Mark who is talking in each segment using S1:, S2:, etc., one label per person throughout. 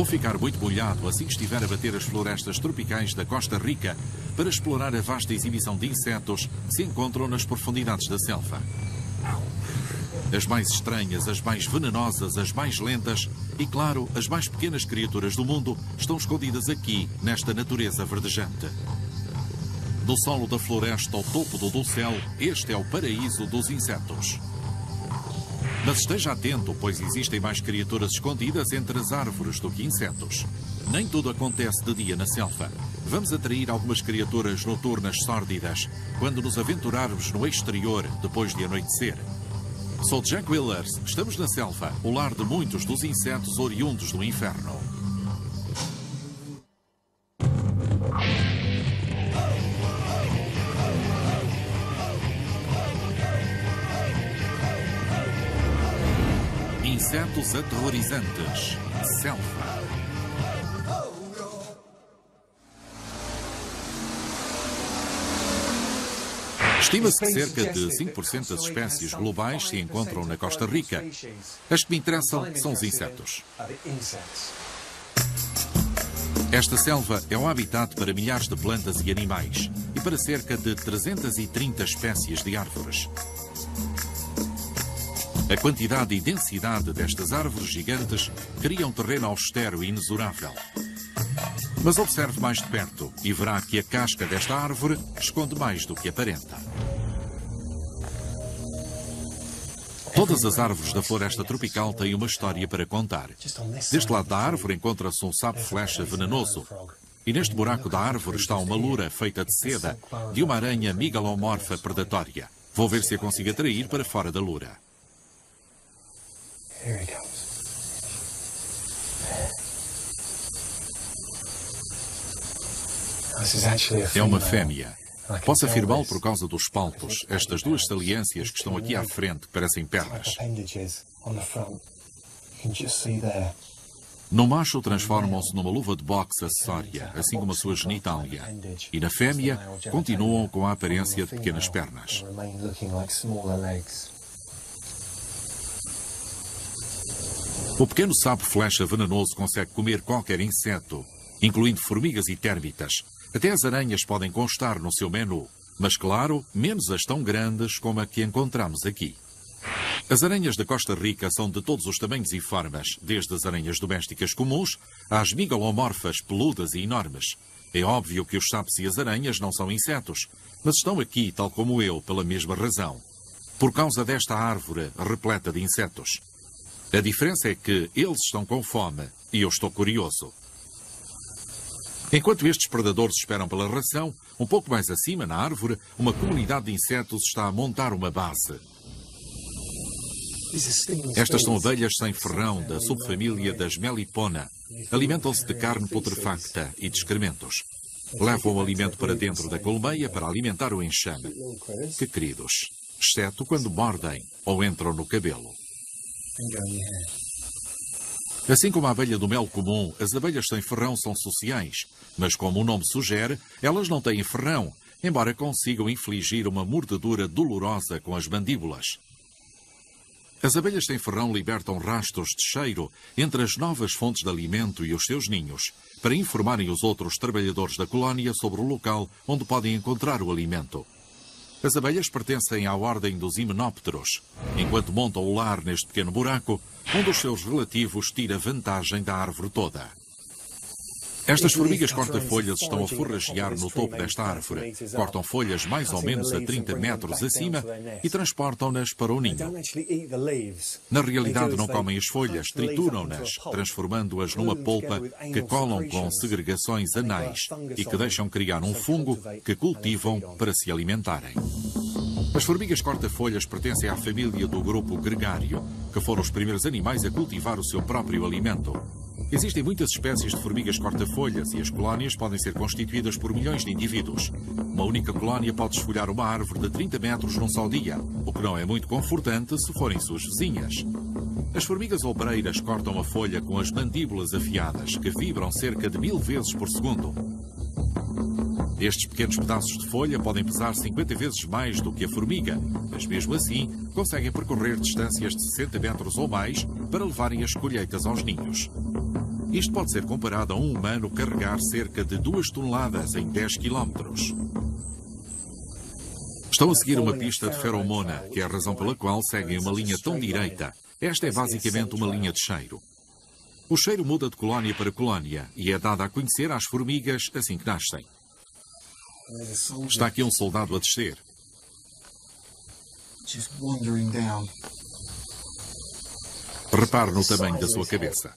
S1: Vou ficar muito molhado assim que estiver a bater as florestas tropicais da Costa Rica para explorar a vasta exibição de insetos que se encontram nas profundidades da selva. As mais estranhas, as mais venenosas, as mais lentas e, claro, as mais pequenas criaturas do mundo estão escondidas aqui, nesta natureza verdejante. Do solo da floresta ao topo do dossel, este é o paraíso dos insetos. Mas esteja atento, pois existem mais criaturas escondidas entre as árvores do que insetos. Nem tudo acontece de dia na selva. Vamos atrair algumas criaturas noturnas sórdidas quando nos aventurarmos no exterior depois de anoitecer. Sou Jack Willers, estamos na selva, o lar de muitos dos insetos oriundos do inferno. Insetos aterrorizantes. Selva. Estima-se que cerca de 5% das espécies globais se encontram na Costa Rica. As que me interessam são os insetos. Esta selva é um habitat para milhares de plantas e animais e para cerca de 330 espécies de árvores. A quantidade e densidade destas árvores gigantes cria um terreno austero e inexorável. Mas observe mais de perto e verá que a casca desta árvore esconde mais do que aparenta. Todas as árvores da floresta tropical têm uma história para contar. Deste lado da árvore encontra-se um sapo-flecha venenoso. E neste buraco da árvore está uma lura feita de seda de uma aranha megalomorfa predatória. Vou ver se a consigo atrair para fora da lura. É uma fêmea. Posso afirmá-lo por causa dos palpos, estas duas saliências que estão aqui à frente, que parecem pernas. No macho transformam-se numa luva de boxe acessória, assim como a sua genitália. E na fêmea continuam com a aparência de pequenas pernas. O pequeno sapo-flecha venenoso consegue comer qualquer inseto, incluindo formigas e térmitas. Até as aranhas podem constar no seu menu, mas, claro, menos as tão grandes como a que encontramos aqui. As aranhas da Costa Rica são de todos os tamanhos e formas, desde as aranhas domésticas comuns às megalomorfas peludas e enormes. É óbvio que os sapos e as aranhas não são insetos, mas estão aqui, tal como eu, pela mesma razão. Por causa desta árvore repleta de insetos. A diferença é que eles estão com fome e eu estou curioso. Enquanto estes predadores esperam pela ração, um pouco mais acima, na árvore, uma comunidade de insetos está a montar uma base. Estas são abelhas sem ferrão da subfamília das Melipona. Alimentam-se de carne putrefacta e de excrementos. Levam o alimento para dentro da colmeia para alimentar o enxame. Que queridos, exceto quando mordem ou entram no cabelo. Assim como a abelha do mel comum, as abelhas sem ferrão são sociais, mas como o nome sugere, elas não têm ferrão, embora consigam infligir uma mordedura dolorosa com as mandíbulas. As abelhas sem ferrão libertam rastros de cheiro entre as novas fontes de alimento e os seus ninhos, para informarem os outros trabalhadores da colónia sobre o local onde podem encontrar o alimento. As abelhas pertencem à ordem dos himenópteros. Enquanto montam o lar neste pequeno buraco, um dos seus relativos tira vantagem da árvore toda. Estas formigas corta-folhas estão a forragear no topo desta árvore. Cortam folhas mais ou menos a 30 metros acima e transportam-nas para o ninho. Na realidade não comem as folhas, trituram-nas, transformando-as numa polpa que colam com segregações anais e que deixam criar um fungo que cultivam para se alimentarem. As formigas corta-folhas pertencem à família do grupo gregário, que foram os primeiros animais a cultivar o seu próprio alimento. Existem muitas espécies de formigas corta-folhas e as colónias podem ser constituídas por milhões de indivíduos. Uma única colónia pode esfolhar uma árvore de 30 metros num só dia, o que não é muito confortante se forem suas vizinhas. As formigas obreiras cortam a folha com as mandíbulas afiadas, que vibram cerca de 1000 vezes por segundo. Estes pequenos pedaços de folha podem pesar 50 vezes mais do que a formiga, mas mesmo assim conseguem percorrer distâncias de 60 metros ou mais para levarem as colheitas aos ninhos. Isto pode ser comparado a um humano carregar cerca de 2 toneladas em 10 quilómetros. Estão a seguir uma pista de feromona, que é a razão pela qual seguem uma linha tão direita. Esta é basicamente uma linha de cheiro. O cheiro muda de colónia para colónia e é dado a conhecer às formigas assim que nascem. Está aqui um soldado a descer. Repare no tamanho da sua cabeça.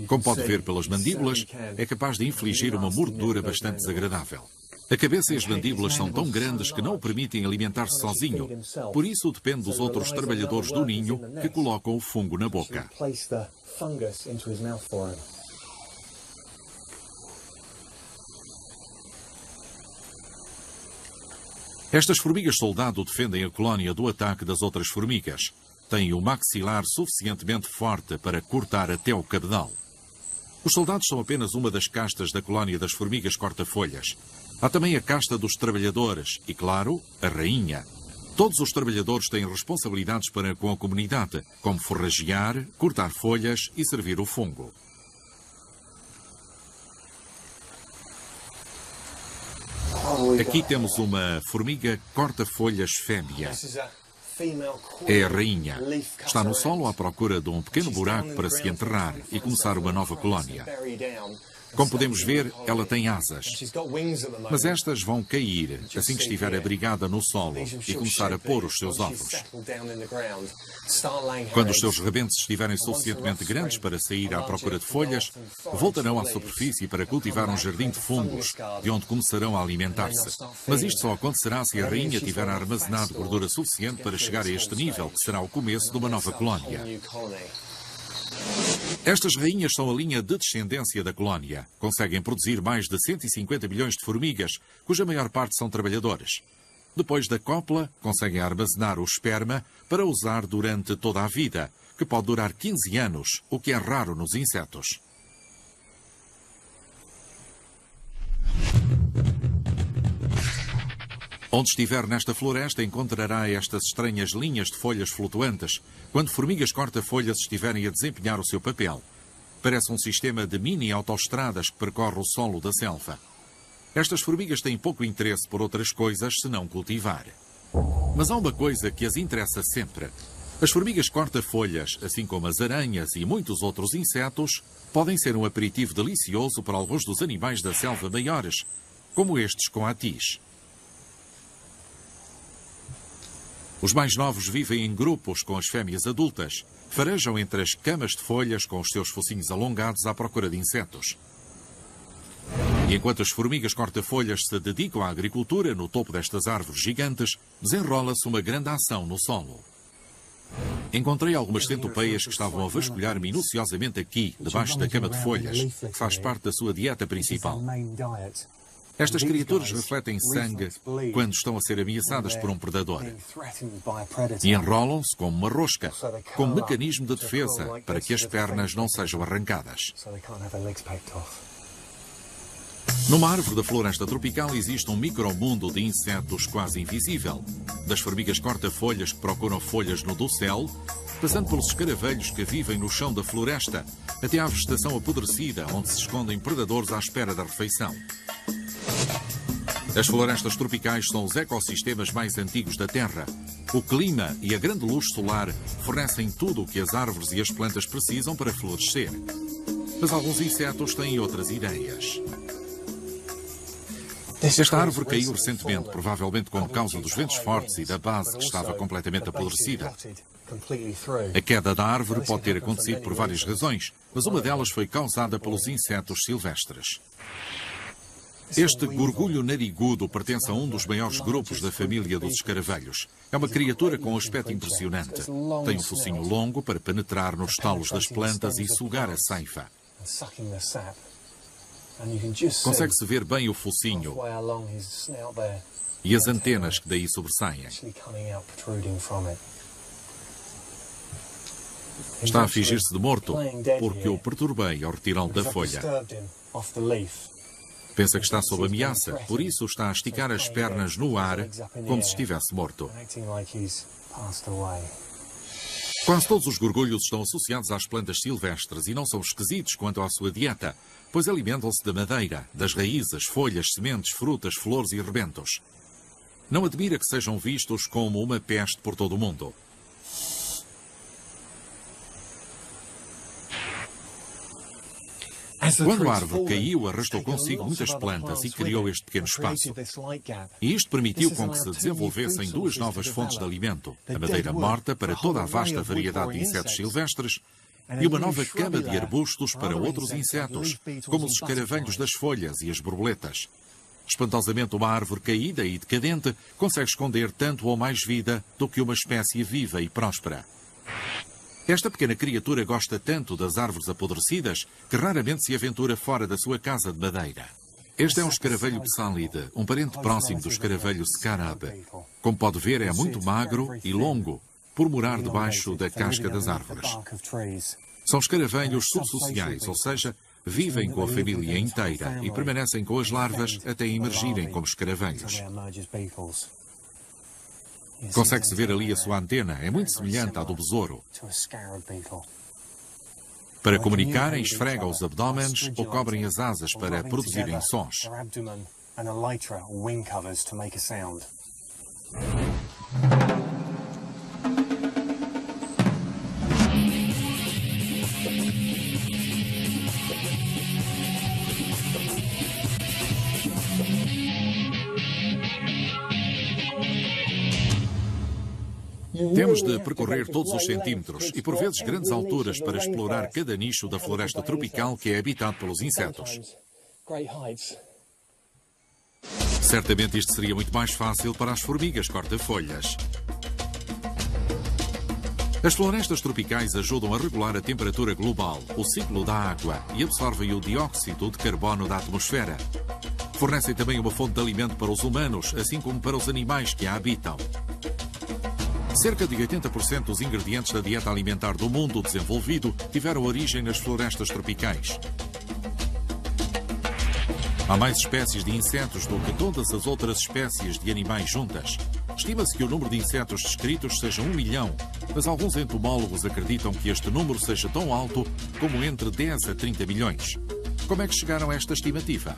S1: Como pode ver pelas mandíbulas, é capaz de infligir uma mordedura bastante desagradável. A cabeça e as mandíbulas são tão grandes que não o permitem alimentar-se sozinho. Por isso depende dos outros trabalhadores do ninho que colocam o fungo na boca. Estas formigas soldado defendem a colónia do ataque das outras formigas. Têm o maxilar suficientemente forte para cortar até o cabedal. Os soldados são apenas uma das castas da colónia das formigas corta-folhas. Há também a casta dos trabalhadores e, claro, a rainha. Todos os trabalhadores têm responsabilidades para com a comunidade, como forragear, cortar folhas e servir o fungo. Aqui temos uma formiga corta-folhas fêmea. É a rainha. Está no solo à procura de um pequeno buraco para se enterrar e começar uma nova colónia. Como podemos ver, ela tem asas. Mas estas vão cair assim que estiver abrigada no solo e começar a pôr os seus ovos. Quando os seus rebentes estiverem suficientemente grandes para sair à procura de folhas, voltarão à superfície para cultivar um jardim de fungos, de onde começarão a alimentar-se. Mas isto só acontecerá se a rainha tiver armazenado gordura suficiente para chegar a este nível, que será o começo de uma nova colónia. Estas rainhas são a linha de descendência da colónia. Conseguem produzir mais de 150 milhões de formigas, cuja maior parte são trabalhadores. Depois da cópula, conseguem armazenar o esperma para usar durante toda a vida, que pode durar 15 anos, o que é raro nos insetos. Onde estiver nesta floresta, encontrará estas estranhas linhas de folhas flutuantes, quando formigas corta-folhas estiverem a desempenhar o seu papel. Parece um sistema de mini-autoestradas que percorre o solo da selva. Estas formigas têm pouco interesse por outras coisas senão cultivar. Mas há uma coisa que as interessa sempre. As formigas corta-folhas, assim como as aranhas e muitos outros insetos, podem ser um aperitivo delicioso para alguns dos animais da selva maiores, como estes com atis. Os mais novos vivem em grupos com as fêmeas adultas. Farejam entre as camas de folhas com os seus focinhos alongados à procura de insetos. E enquanto as formigas corta-folhas se dedicam à agricultura no topo destas árvores gigantes, desenrola-se uma grande ação no solo. Encontrei algumas centopeias que estavam a vasculhar minuciosamente aqui, debaixo da cama de folhas, que faz parte da sua dieta principal. Estas criaturas refletem sangue quando estão a ser ameaçadas por um predador. E enrolam-se como uma rosca, como mecanismo de defesa, para que as pernas não sejam arrancadas. Numa árvore da floresta tropical existe um micromundo de insetos quase invisível. Das formigas corta-folhas que procuram folhas no dossel, passando pelos escaravelhos que vivem no chão da floresta, até à vegetação apodrecida, onde se escondem predadores à espera da refeição. As florestas tropicais são os ecossistemas mais antigos da Terra. O clima e a grande luz solar fornecem tudo o que as árvores e as plantas precisam para florescer. Mas alguns insetos têm outras ideias. Esta árvore caiu recentemente, provavelmente como causa dos ventos fortes e da base que estava completamente apodrecida. A queda da árvore pode ter acontecido por várias razões, mas uma delas foi causada pelos insetos silvestres. Este gorgulho narigudo pertence a um dos maiores grupos da família dos escaravelhos. É uma criatura com um aspecto impressionante. Tem um focinho longo para penetrar nos talos das plantas e sugar a seiva. Consegue-se ver bem o focinho e as antenas que daí sobressaem. Está a fingir-se de morto porque o perturbei ao retirá-lo da folha. Pensa que está sob ameaça, por isso está a esticar as pernas no ar como se estivesse morto. Quase todos os gorgulhos estão associados às plantas silvestres e não são esquisitos quanto à sua dieta, pois alimentam-se da madeira, das raízes, folhas, sementes, frutas, flores e rebentos. Não admira que sejam vistos como uma peste por todo o mundo. Quando a árvore caiu, arrastou consigo muitas plantas e criou este pequeno espaço. E isto permitiu com que se desenvolvessem duas novas fontes de alimento, a madeira morta para toda a vasta variedade de insetos silvestres e uma nova cama de arbustos para outros insetos, como os escaravelhos das folhas e as borboletas. Espantosamente, uma árvore caída e decadente consegue esconder tanto ou mais vida do que uma espécie viva e próspera. Esta pequena criatura gosta tanto das árvores apodrecidas que raramente se aventura fora da sua casa de madeira. Este é um escaravelho psálide, um parente próximo do escaravelho scarab. Como pode ver, é muito magro e longo, por morar debaixo da casca das árvores. São escaravelhos subsociais, ou seja, vivem com a família inteira e permanecem com as larvas até emergirem como escaravelhos. Consegue-se ver ali a sua antena, é muito semelhante à do besouro. Para comunicarem, esfregam os abdômenes ou cobrem as asas para produzirem sons. Temos de percorrer todos os centímetros e, por vezes, grandes alturas para explorar cada nicho da floresta tropical que é habitado pelos insetos. Certamente isto seria muito mais fácil para as formigas corta-folhas. As florestas tropicais ajudam a regular a temperatura global, o ciclo da água e absorvem o dióxido de carbono da atmosfera. Fornecem também uma fonte de alimento para os humanos, assim como para os animais que a habitam. Cerca de 80% dos ingredientes da dieta alimentar do mundo desenvolvido tiveram origem nas florestas tropicais. Há mais espécies de insetos do que todas as outras espécies de animais juntas. Estima-se que o número de insetos descritos seja 1 milhão, mas alguns entomólogos acreditam que este número seja tão alto como entre 10 a 30 milhões. Como é que chegaram a esta estimativa?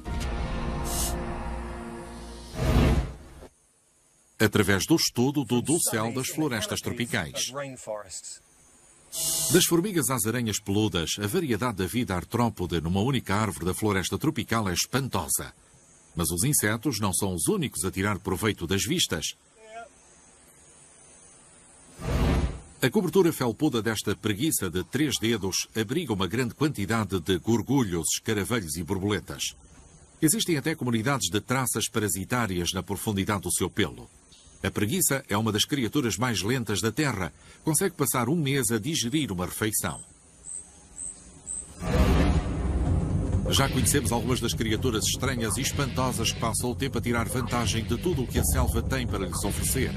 S1: Através do estudo do dossel das florestas tropicais. Das formigas às aranhas peludas, a variedade da vida artrópode numa única árvore da floresta tropical é espantosa. Mas os insetos não são os únicos a tirar proveito das vistas. A cobertura felpuda desta preguiça de 3 dedos abriga uma grande quantidade de gorgulhos, escaravelhos e borboletas. Existem até comunidades de traças parasitárias na profundidade do seu pelo. A preguiça é uma das criaturas mais lentas da Terra. Consegue passar 1 mês a digerir uma refeição. Já conhecemos algumas das criaturas estranhas e espantosas que passam o tempo a tirar vantagem de tudo o que a selva tem para lhes oferecer.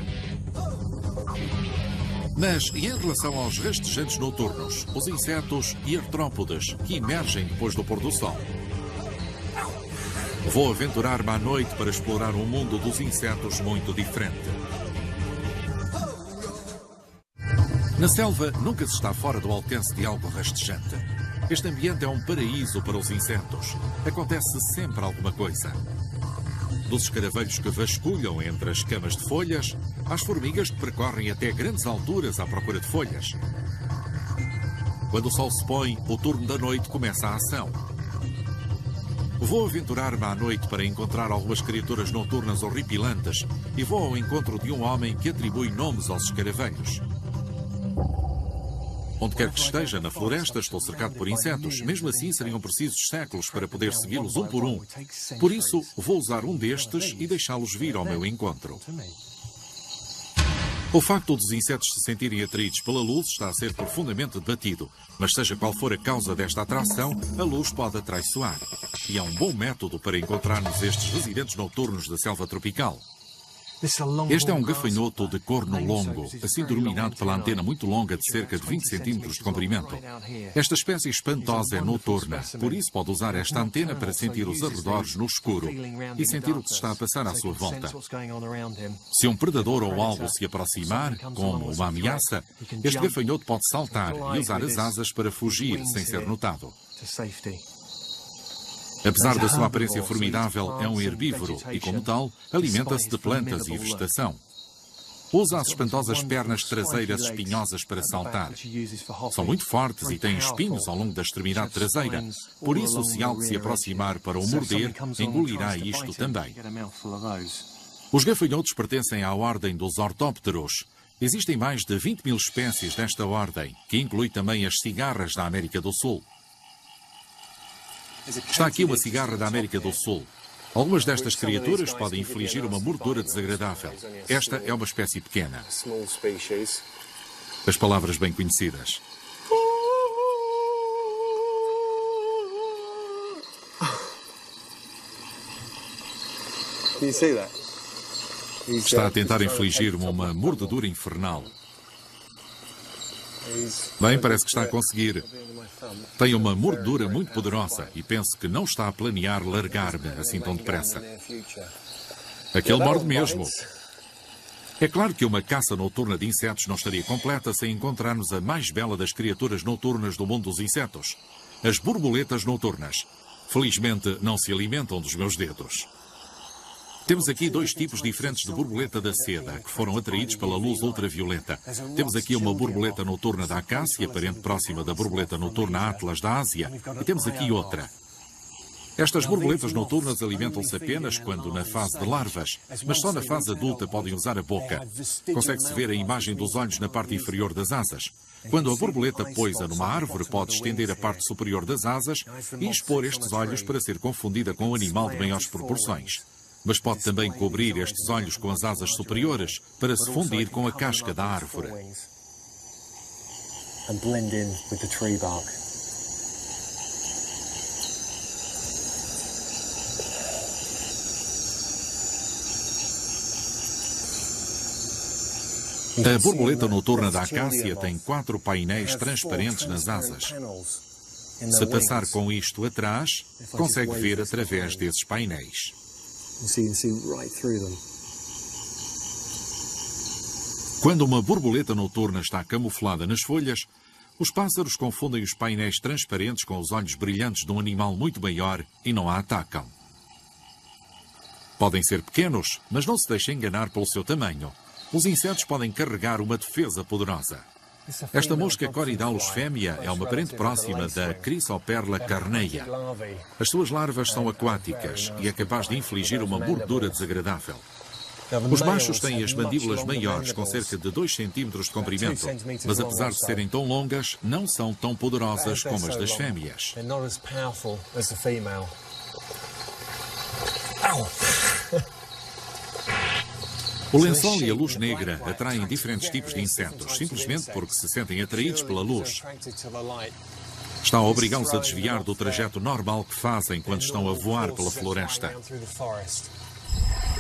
S1: Mas, e em relação aos rastejantes noturnos, os insetos e artrópodes que emergem depois do pôr do sol? Vou aventurar-me à noite para explorar um mundo dos insetos muito diferente. Na selva, nunca se está fora do alcance de algo rastejante. Este ambiente é um paraíso para os insetos. Acontece sempre alguma coisa. Dos escaravelhos que vasculham entre as camas de folhas, às formigas que percorrem até grandes alturas à procura de folhas. Quando o sol se põe, o turno da noite começa a ação. Vou aventurar-me à noite para encontrar algumas criaturas noturnas horripilantes e vou ao encontro de um homem que atribui nomes aos escaravelhos. Onde quer que esteja na floresta, estou cercado por insetos. Mesmo assim, seriam precisos séculos para poder segui-los um por um. Por isso, vou usar um destes e deixá-los vir ao meu encontro. O facto dos insetos se sentirem atraídos pela luz está a ser profundamente debatido, mas seja qual for a causa desta atração, a luz pode atraiçoar. E é um bom método para encontrarmos estes residentes noturnos da selva tropical. Este é um gafanhoto de corno longo, assim denominado pela antena muito longa de cerca de 20 centímetros de comprimento. Esta espécie espantosa é noturna, por isso pode usar esta antena para sentir os arredores no escuro e sentir o que se está a passar à sua volta. Se um predador ou algo se aproximar, como uma ameaça, este gafanhoto pode saltar e usar as asas para fugir sem ser notado. Apesar da sua aparência formidável, é um herbívoro e, como tal, alimenta-se de plantas e vegetação. Usa as espantosas pernas traseiras espinhosas para saltar. São muito fortes e têm espinhos ao longo da extremidade traseira, por isso, se algo se aproximar para o morder, engolirá isto também. Os gafanhotos pertencem à ordem dos ortópteros. Existem mais de 20.000 espécies desta ordem, que inclui também as cigarras da América do Sul. Está aqui uma cigarra da América do Sul. Algumas destas criaturas podem infligir uma mordura desagradável. Esta é uma espécie pequena. As palavras bem conhecidas. Está a tentar infligir-me uma mordedura infernal. Bem, parece que está a conseguir. Tem uma mordedura muito poderosa e penso que não está a planear largar-me assim tão depressa. Aquele morde mesmo. É claro que uma caça noturna de insetos não estaria completa sem encontrarmos a mais bela das criaturas noturnas do mundo dos insetos. As borboletas noturnas. Felizmente não se alimentam dos meus dedos. Temos aqui dois tipos diferentes de borboleta da seda, que foram atraídos pela luz ultravioleta. Temos aqui uma borboleta noturna da acácia, parente próxima da borboleta noturna Atlas da Ásia, e temos aqui outra. Estas borboletas noturnas alimentam-se apenas quando na fase de larvas, mas só na fase adulta podem usar a boca. Consegue-se ver a imagem dos olhos na parte inferior das asas. Quando a borboleta pousa numa árvore, pode estender a parte superior das asas e expor estes olhos para ser confundida com um animal de maiores proporções. Mas pode também cobrir estes olhos com as asas superiores para se fundir com a casca da árvore. A borboleta noturna da acácia tem 4 painéis transparentes nas asas. Se passar com isto atrás, consegue ver através desses painéis. Quando uma borboleta noturna está camuflada nas folhas, os pássaros confundem os painéis transparentes com os olhos brilhantes de um animal muito maior e não a atacam. Podem ser pequenos, mas não se deixem enganar pelo seu tamanho. Os insetos podem carregar uma defesa poderosa. Esta mosca Corydalis fêmea é uma parente próxima da Chrysoperla carneia. As suas larvas são aquáticas e é capaz de infligir uma mordedura desagradável. Os machos têm as mandíbulas maiores, com cerca de 2 centímetros de comprimento, mas apesar de serem tão longas, não são tão poderosas como as das fêmeas. O lençol e a luz negra atraem diferentes tipos de insetos, simplesmente porque se sentem atraídos pela luz. Está a obrigá-los a desviar do trajeto normal que fazem quando estão a voar pela floresta.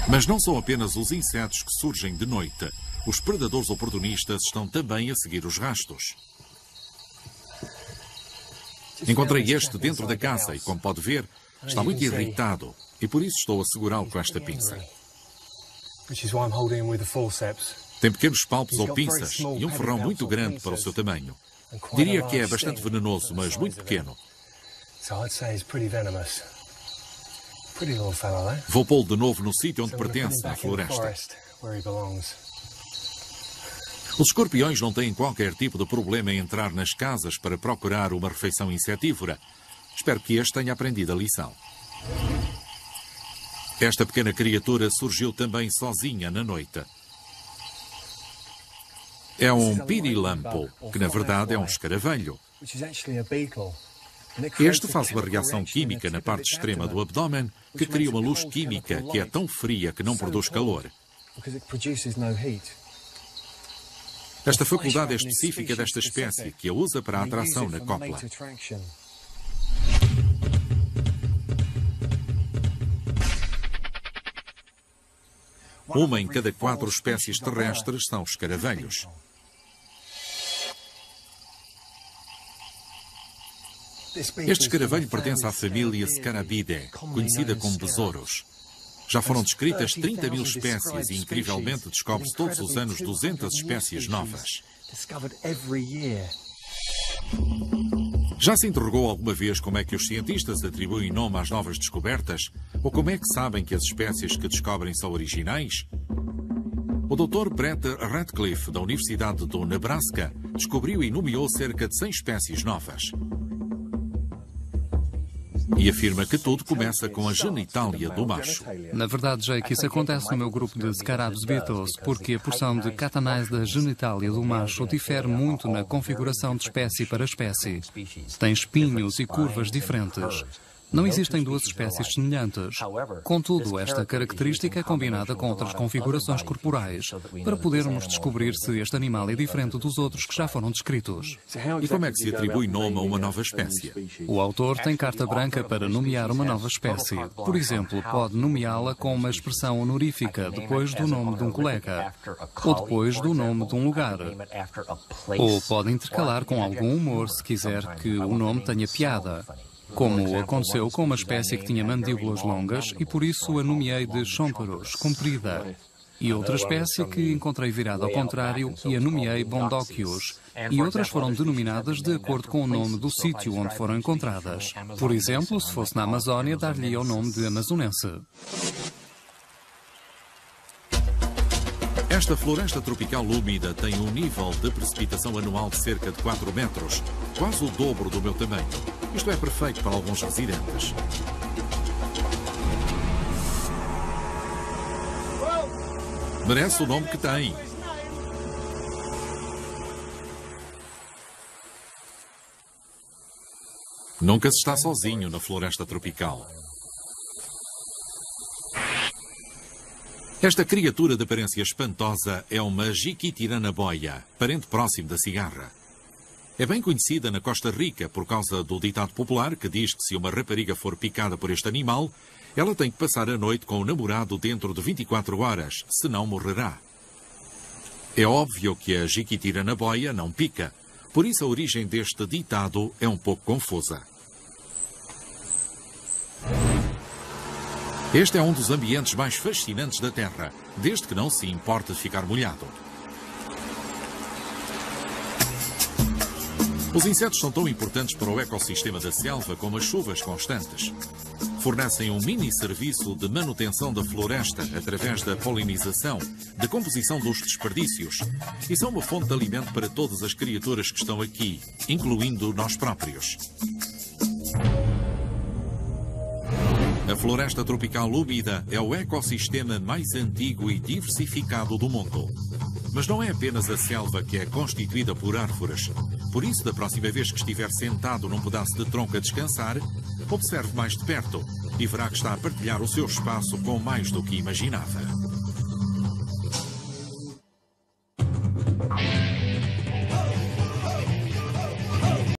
S1: Mas não são apenas os insetos que surgem de noite. Os predadores oportunistas estão também a seguir os rastros. Encontrei este dentro da casa e, como pode ver, está muito irritado e por isso estou a segurá-lo com esta pinça. Tem pequenos palpos ou pinças e um ferrão muito grande para o seu tamanho. Diria que é bastante venenoso, mas muito pequeno. Vou pô-lo de novo no sítio onde pertence, na floresta. Os escorpiões não têm qualquer tipo de problema em entrar nas casas para procurar uma refeição insetívora. Espero que este tenha aprendido a lição. Esta pequena criatura surgiu também sozinha na noite. É um pirilampo, que na verdade é um escaravelho. Este faz uma reação química na parte extrema do abdômen que cria uma luz química que é tão fria que não produz calor. Esta faculdade é específica desta espécie, que a usa para a atração na cópula. Uma em cada 4 espécies terrestres são escaravelhos. Este escaravelho pertence à família Scarabidae, conhecida como besouros. Já foram descritas 30.000 espécies e, incrivelmente, descobre-se todos os anos 200 espécies novas. Já se interrogou alguma vez como é que os cientistas atribuem nome às novas descobertas? Ou como é que sabem que as espécies que descobrem são originais? O Dr. Brett Ratcliffe, da Universidade do Nebraska, descobriu e nomeou cerca de 100 espécies novas. E afirma que tudo começa com a genitália do macho.
S2: Na verdade, Jake, isso acontece no meu grupo de Scarabs beetles, porque a porção de catanais da genitália do macho difere muito na configuração de espécie para espécie. Tem espinhos e curvas diferentes. Não existem duas espécies semelhantes. Contudo, esta característica é combinada com outras configurações corporais, para podermos descobrir se este animal é diferente dos outros que já foram descritos.
S1: E como é que se atribui nome a uma nova espécie?
S2: O autor tem carta branca para nomear uma nova espécie. Por exemplo, pode nomeá-la com uma expressão honorífica depois do nome de um colega, ou depois do nome de um lugar. Ou pode intercalar com algum humor se quiser que o nome tenha piada. Como aconteceu com uma espécie que tinha mandíbulas longas e por isso a nomeei de Chomperus, comprida. E outra espécie que encontrei virada ao contrário e a nomeei Bondocius. E outras foram denominadas de acordo com o nome do sítio onde foram encontradas. Por exemplo, se fosse na Amazónia, dar-lhe o nome de amazonense.
S1: Esta floresta tropical úmida tem um nível de precipitação anual de cerca de 4 metros, quase o dobro do meu tamanho. Isto é perfeito para alguns residentes. Merece o nome que tem. Nunca se está sozinho na floresta tropical. Esta criatura de aparência espantosa é uma jiquitirana-boia, parente próximo da cigarra. É bem conhecida na Costa Rica por causa do ditado popular que diz que se uma rapariga for picada por este animal, ela tem que passar a noite com o namorado dentro de 24 horas, senão morrerá. É óbvio que a jiquitirana-boia não pica, por isso a origem deste ditado é um pouco confusa. Este é um dos ambientes mais fascinantes da Terra, desde que não se importe de ficar molhado. Os insetos são tão importantes para o ecossistema da selva como as chuvas constantes. Fornecem um mini serviço de manutenção da floresta através da polinização, da composição dos desperdícios, e são uma fonte de alimento para todas as criaturas que estão aqui, incluindo nós próprios. A floresta tropical úmida é o ecossistema mais antigo e diversificado do mundo. Mas não é apenas a selva que é constituída por árvores. Por isso, da próxima vez que estiver sentado num pedaço de tronco a descansar, observe mais de perto e verá que está a partilhar o seu espaço com mais do que imaginava.